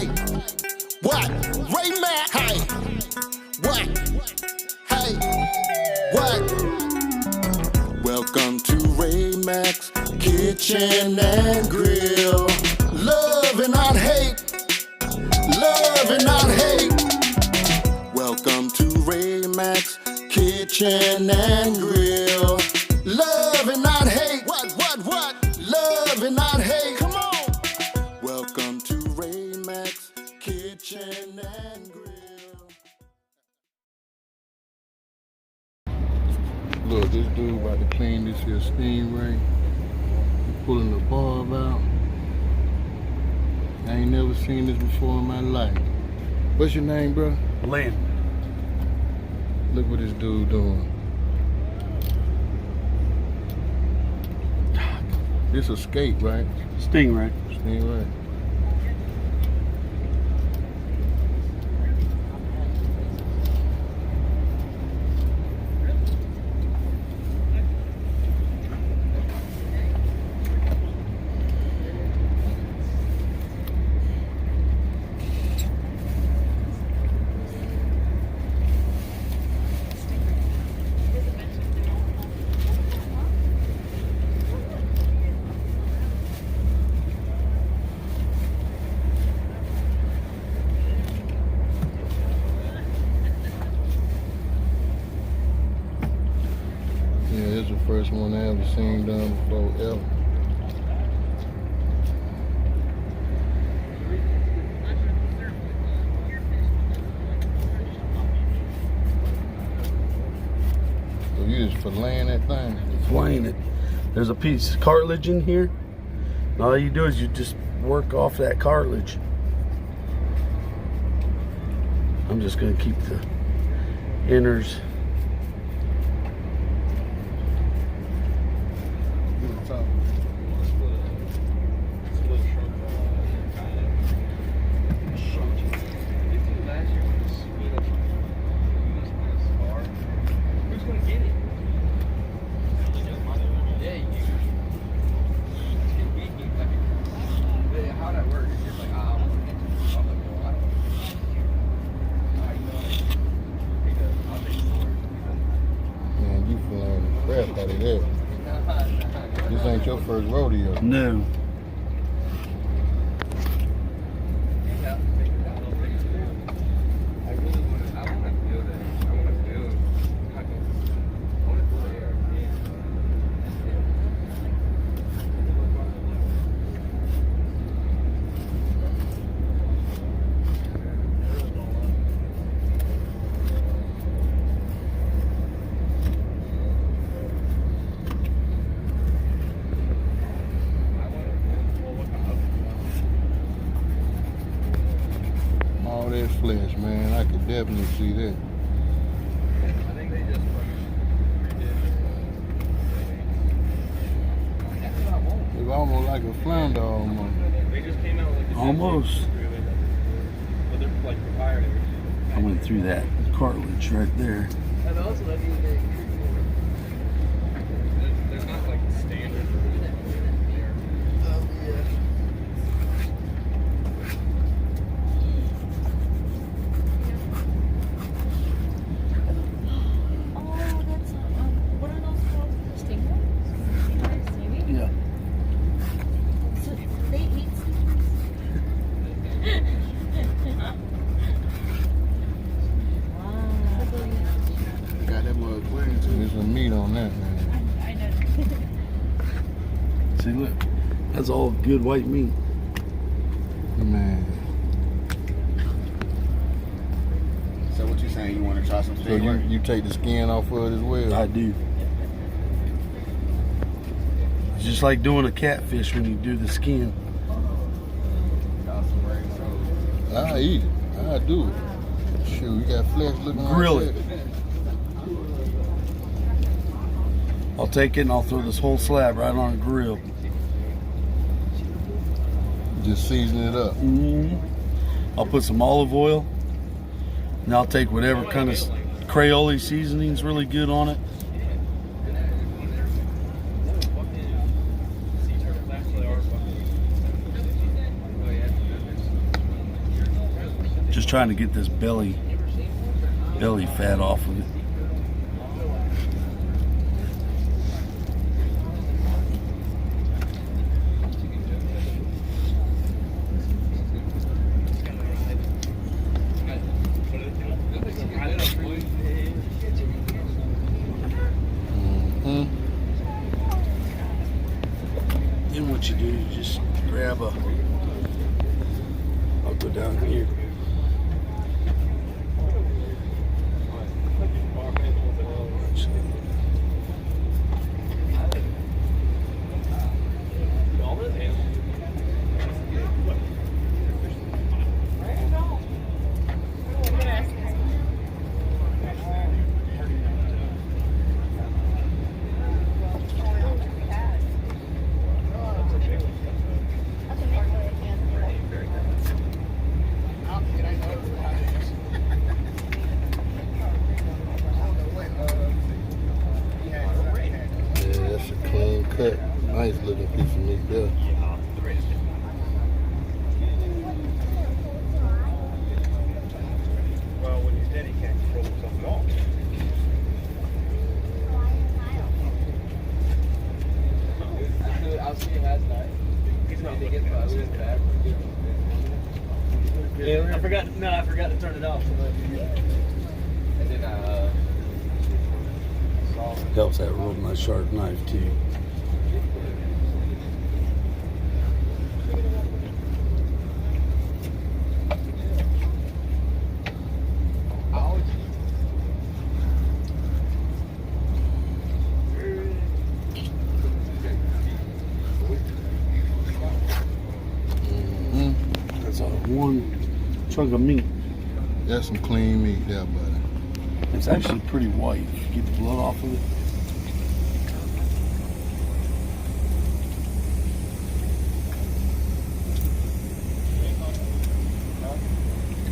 Hey, what? Ray Mac. Hey, what? Hey, what? Welcome to Ray Mac's Kitchen and Grill. Love and not hate. Love and not hate. Welcome to Ray Mac's Kitchen and Grill. Love and not hate. What? Love and not hate. Come on. Welcome to Ray Mac's Kitchen and Grill. Look, this dude about to clean this here STINGRAY. He's pulling the barb out. I ain't never seen this before in my life. What's your name, bro? Lynn. Look what this dude doing. This a skate, right? Stingray. Stingray. Yeah, this is the first one I ever seen done before, ever. So you just filleting that thing? Filleting it. There's a piece of cartilage in here. And all you do is you just work off that cartilage. I'm just gonna keep the inners. Crap out of there. This ain't your first rodeo. No. All that flesh, man. I could definitely see that. I think they just It's almost like a flounder almost. They just came out with like Almost. But they're like required. I went through that cartilage right there. And also that means they're not like standard. Yeah. Got that mug clean too. There's some meat on that, man. I know. See, look. That's all good white meat. Man. So what you saying? You want to try some So Stingray? you take the skin off of it as well? I do. It's just like doing a catfish when you do the skin. I eat it. I do it. Shoot, you got flesh looking Grill like it. that. I'll take it and I'll throw this whole slab right on a grill. Just season it up. I'll put some olive oil, and I'll take whatever kind of Crayola seasoning's really good on it. Just trying to get this belly fat off of it. Then what you do, you just grab a, I'll go down here. Cut. Nice looking piece of meat there. Well, when he's dead, he can't control himself at all. I'll see him last night. He's not They looking get at us. busted back. Yeah, I forgot to turn it off. So and then saw Helps that real nice sharp knife too. That's one chunk of meat. That's some clean meat there, buddy. It's actually pretty white. Get the blood off of it.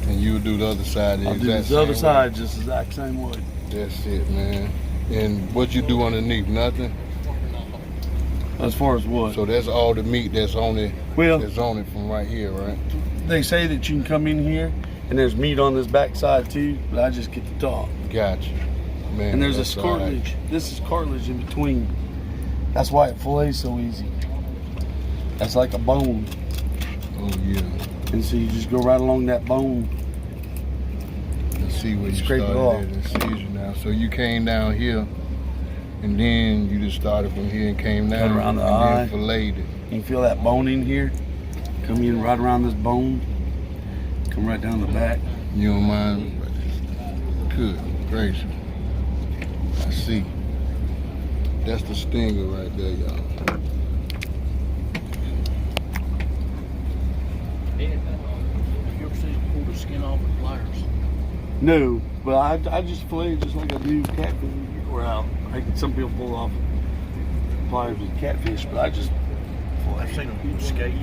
And you would do the other side the I'll do exact the other same side just the exact same way. way. That's it, man. And what you do underneath? Nothing. As far as what? So that's all the meat that's on it. Well, That's on it from right here, right? they say that you can come in here and there's meat on this back side too, but I just get the top. Gotcha. Man. And there's that's this all right. cartilage. This is cartilage in between. That's why it fillets so easy. That's like a bone. Oh yeah. And so you just go right along that bone. Let's see where you Scrape it started off. at in season now. So you came down here, and then you just started from here and came down Cut around the and eye. then filleted it. You can feel that bone in here. Come in right around this bone. Come right down the back. You don't mind? Good gracious. I see. That's the stinger right there, y'all. you ever seen him pull the skin off with pliers? No, but I just fillet just like I do catfish. Or some people pull off pliers with catfish, but I just I've seen them skate.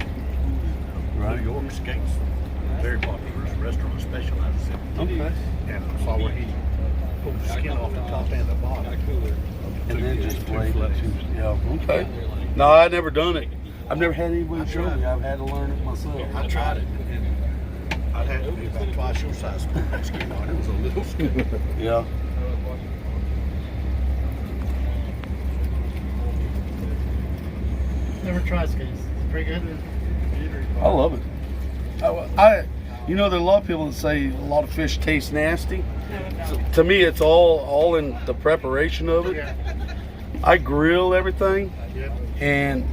Right. New York skates. Very popular. There's a restaurant specializes in it. okay. And I saw where he pulled the skin off the top and the bottom. And then just fillet fillets. Yeah. Okay. No, I've never done it. I've never had anybody show me. I've had to learn it myself. I tried it, and I'd had to be about twice your size to put that skin on. It was a little skin. Yeah. Never tried skates. It's pretty good. I love it. You know, there are a lot of people that say a lot of fish taste nasty. So, to me, it's all in the preparation of it. I grill everything, and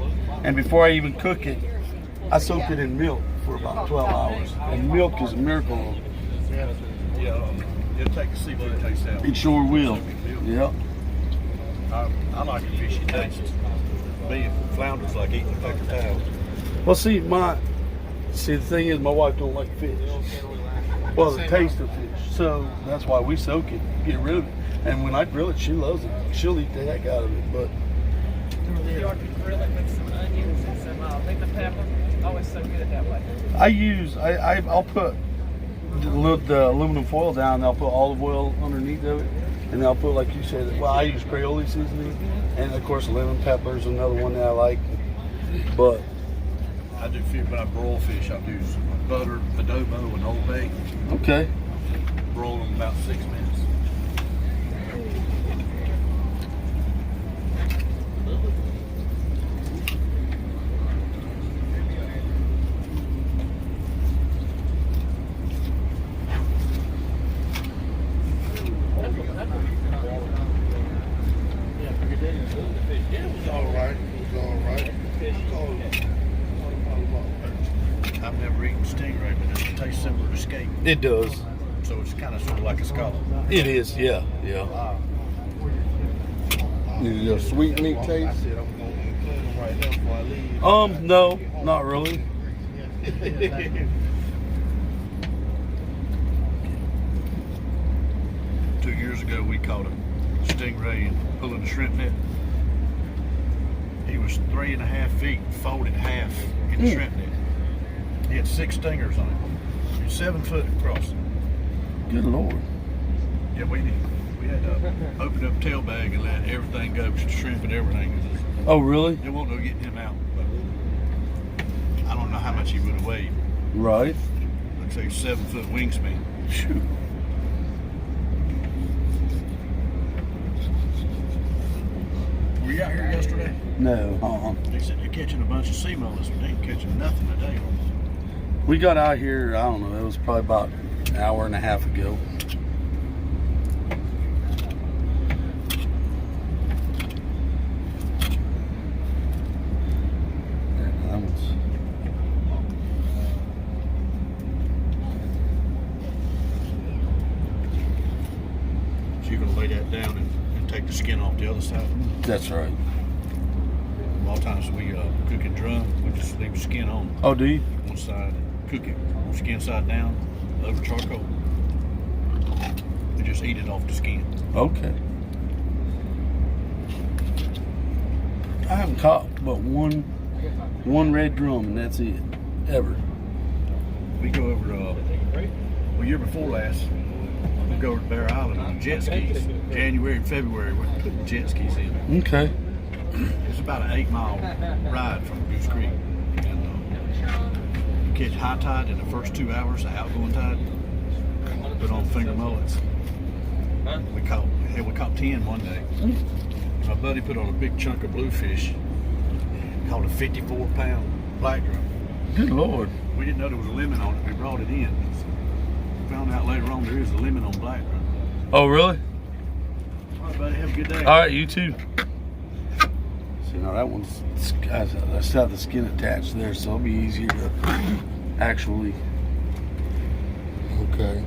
before I even cook it, I soak it in milk for about 12 hours. And milk is a miracle. Yeah, it'll take a seafood taste out. It sure will. Yeah. I like a fishy taste. Me, flounder's like eating a paper towel. Well, see, the thing is, my wife don't like fish. Well, the taste of fish. So that's why we soak it, get rid of it. And when I grill it, she loves it. She'll eat the heck out of it. But You ought to grill it with some onions and some lemon pepper. Always so good that way. I'll put the aluminum foil down, and I'll put olive oil underneath of it, and I'll put, like you said, well, I use Crayola seasoning, and of course lemon pepper is another one that I like. But I do fish, when I broil fish, I do butter, adobo, and Old Bay. Okay. Broil them about 6 minutes. I've never eaten stingray, but it tastes similar to skate. It does. So it's kind of sort of like a scallop. It is, yeah, yeah. Is it a sweet meat taste? said I'm going to clean them right now before I leave. No, not really. 2 years ago, we caught a stingray and pulling a shrimp net. He was 3.5 feet, folded half in the shrimp net. He had 6 stingers on it. He was 7 foot across. Good Lord. Yeah, we had to open up tail bag and let everything go, shrimp and everything. Oh, really? There won't no getting him out. But I don't know how much he would have weighed. Right. Like say 7 foot wingspan. Shoot. Were you out here yesterday? No. They said they're catching a bunch of sea mollusks, but they ain't catching nothing today. We got out here, I don't know, it was probably about an hour and a half ago. Yeah, that one's... So you're gonna lay that down and take the skin off the other side. That's right. A lot of times we cook and drum, we just leave the skin on Oh, do you? one side, cook it, skin side down, over charcoal. We just eat it off the skin. Okay. I haven't caught but one red drum, and that's it, ever. We go over, year before last, we go over to Bear Island on jet skis. January and February, we're putting jet skis in. Okay. It's about an 8-mile ride from Goose Creek. And you catch high tide in the first 2 hours, the outgoing tide, put on finger mullets. We caught 10 one day. My buddy put on a big chunk of bluefish, caught a 54-pound black drum. Good Lord. We didn't know there was a limit on it. We brought it in. Found out later on there is a limit on black drum. Oh, really? All right, buddy, have a good day. All right, you too. See, now that one's, I still have the skin attached there, so it'll be easier to actually. Okay.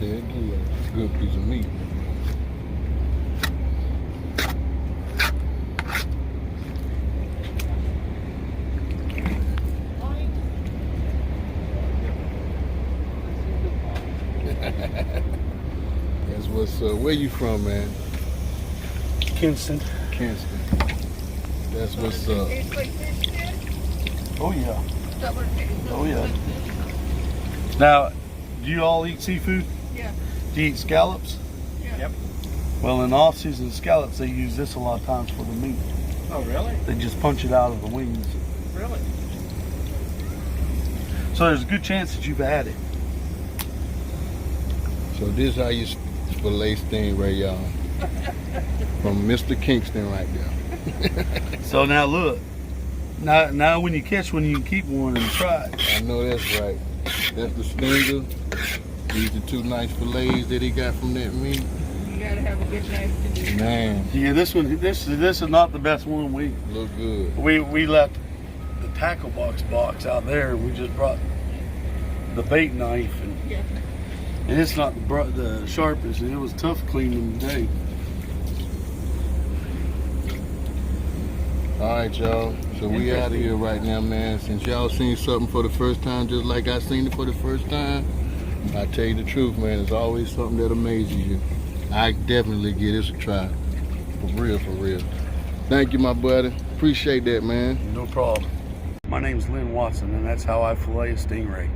Yeah, good. It's a good piece of meat. That's what's where you from, man? Kinston. Kinston. That's what's up. Oh, yeah. Oh, yeah. Now, do you all eat seafood? Yeah. Do you eat scallops? Yeah. Yep. Well, in off-season scallops, they use this a lot of times for the meat. Oh, really? They just punch it out of the wings. Really? So there's a good chance that you've had it. So this how you fillet stingray, y'all. From Mr. Kingston right there. So now look. Now when you catch one, you can keep one and try it. I know that's right. That's the stinger. These are 2 nice fillets that he got from that meat. You gotta have a good nasty. Man, Yeah, this is not the best one. We look good. left the tackle box out there, and we just brought the bait knife, Yeah. and it's not the sharpest, and it was tough cleaning today. All right, y'all. So we out of here right now, man. Since y'all seen something for the first time, just like I seen it for the first time, I tell you the truth, man. There's always something that amazes you. I definitely give this a try. For real, for real. Thank you, my buddy. Appreciate that, man. No problem. My name's Lynn Watson, and that's how I fillet a stingray.